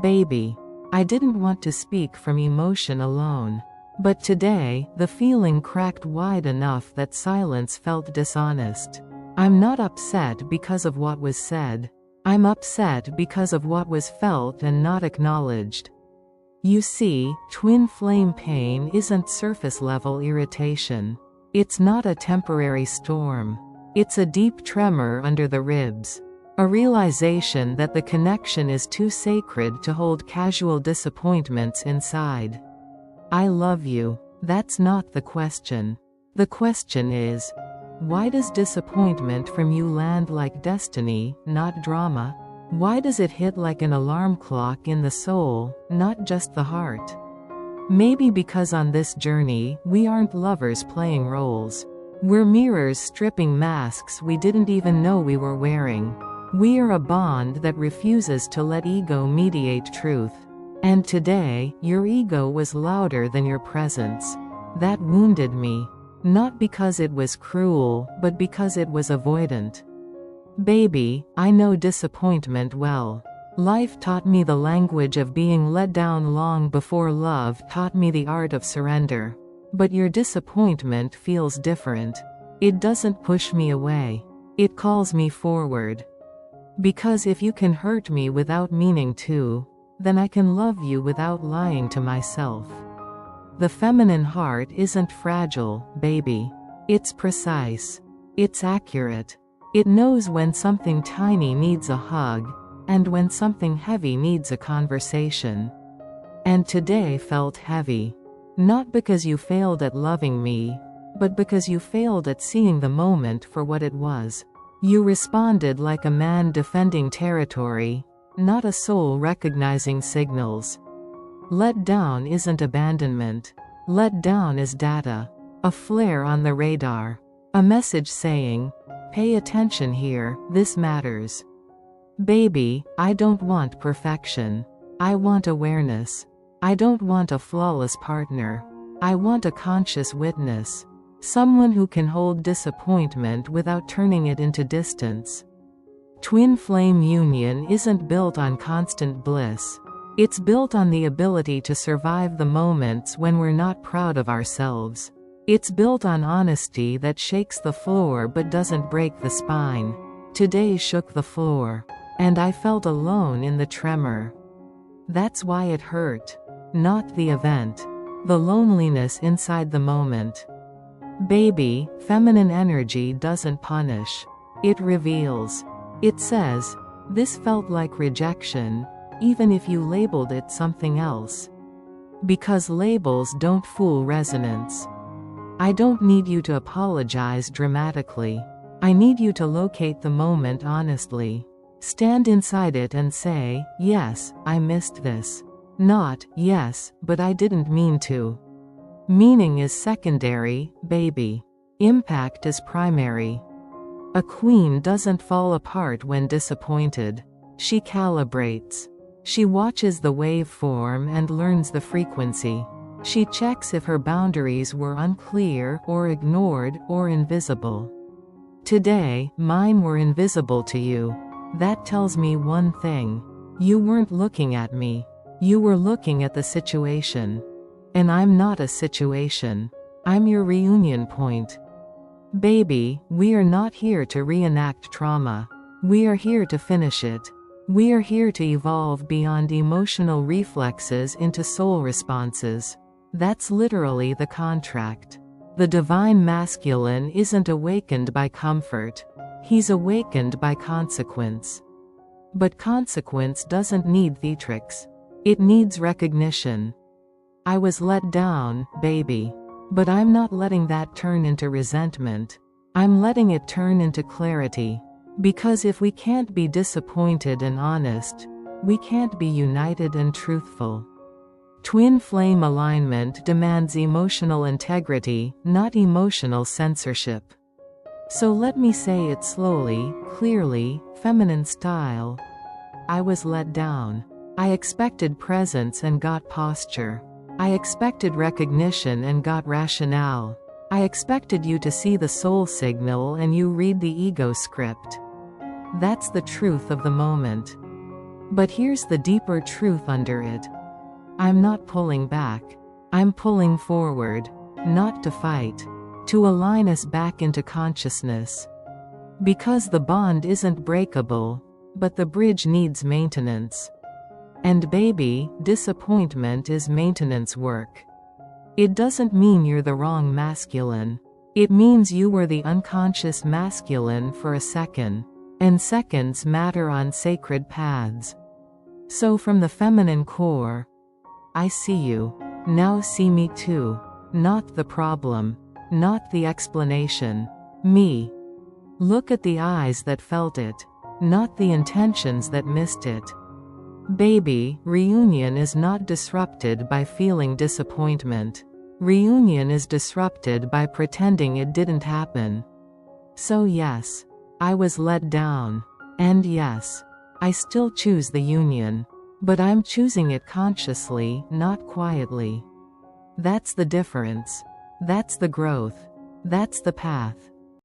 Baby. I didn't want to speak from emotion alone. But today, the feeling cracked wide enough that silence felt dishonest. I'm not upset because of what was said. I'm upset because of what was felt and not acknowledged. You see, twin flame pain isn't surface-level irritation. It's not a temporary storm. It's a deep tremor under the ribs. A realization that the connection is too sacred to hold casual disappointments inside. I love you. That's not the question. The question is, why does disappointment from you land like destiny, not drama? Why does it hit like an alarm clock in the soul, not just the heart? Maybe because on this journey, we aren't lovers playing roles. We're mirrors stripping masks we didn't even know we were wearing. We are a bond that refuses to let ego mediate truth. And today, your ego was louder than your presence. That wounded me. Not because it was cruel, but because it was avoidant. Baby, I know disappointment well. Life taught me the language of being let down long before love taught me the art of surrender. But your disappointment feels different. It doesn't push me away. It calls me forward. Because if you can hurt me without meaning to, then I can love you without lying to myself. The feminine heart isn't fragile, baby. It's precise. It's accurate. It knows when something tiny needs a hug, and when something heavy needs a conversation. And today felt heavy. Not because you failed at loving me, but because you failed at seeing the moment for what it was. You responded like a man defending territory, not a soul recognizing signals. Let down isn't abandonment. Let down is data. A flare on the radar. A message saying, pay attention here, this matters. Baby, I don't want perfection. I want awareness. I don't want a flawless partner. I want a conscious witness. Someone who can hold disappointment without turning it into distance. Twin flame union isn't built on constant bliss. It's built on the ability to survive the moments when we're not proud of ourselves. It's built on honesty that shakes the floor but doesn't break the spine. Today shook the floor. And I felt alone in the tremor. That's why it hurt. Not the event. The loneliness inside the moment. Baby, feminine energy doesn't punish. It reveals. It says, this felt like rejection, even if you labeled it something else. Because labels don't fool resonance. I don't need you to apologize dramatically. I need you to locate the moment honestly. Stand inside it and say, yes, I missed this. Not, yes, but I didn't mean to. Meaning is secondary, baby. Impact is primary. A queen doesn't fall apart when disappointed. She calibrates. She watches the waveform and learns the frequency. She checks if her boundaries were unclear or ignored or invisible. Today, mine were invisible to you. That tells me one thing. You weren't looking at me. You were looking at the situation. And I'm not a situation. I'm your reunion point. Baby, we are not here to reenact trauma. We are here to finish it. We are here to evolve beyond emotional reflexes into soul responses. That's literally the contract. The divine masculine isn't awakened by comfort. He's awakened by consequence. But consequence doesn't need theatrics. It needs recognition. I was let down, baby. But I'm not letting that turn into resentment. I'm letting it turn into clarity. Because if we can't be disappointed and honest, we can't be united and truthful. Twin flame alignment demands emotional integrity, not emotional censorship. So let me say it slowly, clearly, feminine style. I was let down. I expected presence and got posture. I expected recognition and got rationale. I expected you to see the soul signal and you read the ego script. That's the truth of the moment. But here's the deeper truth under it. I'm not pulling back. I'm pulling forward. Not to fight. To align us back into consciousness. Because the bond isn't breakable, but the bridge needs maintenance. And baby, disappointment is maintenance work. It doesn't mean you're the wrong masculine. It means you were the unconscious masculine for a second. And seconds matter on sacred paths. So from the feminine core, I see you. Now see me too. Not the problem. Not the explanation. Me. Look at the eyes that felt it. Not the intentions that missed it. Baby, reunion is not disrupted by feeling disappointment. Reunion is disrupted by pretending it didn't happen. So yes, I was let down. And yes, I still choose the union. But I'm choosing it consciously, not quietly. That's the difference. That's the growth. That's the path.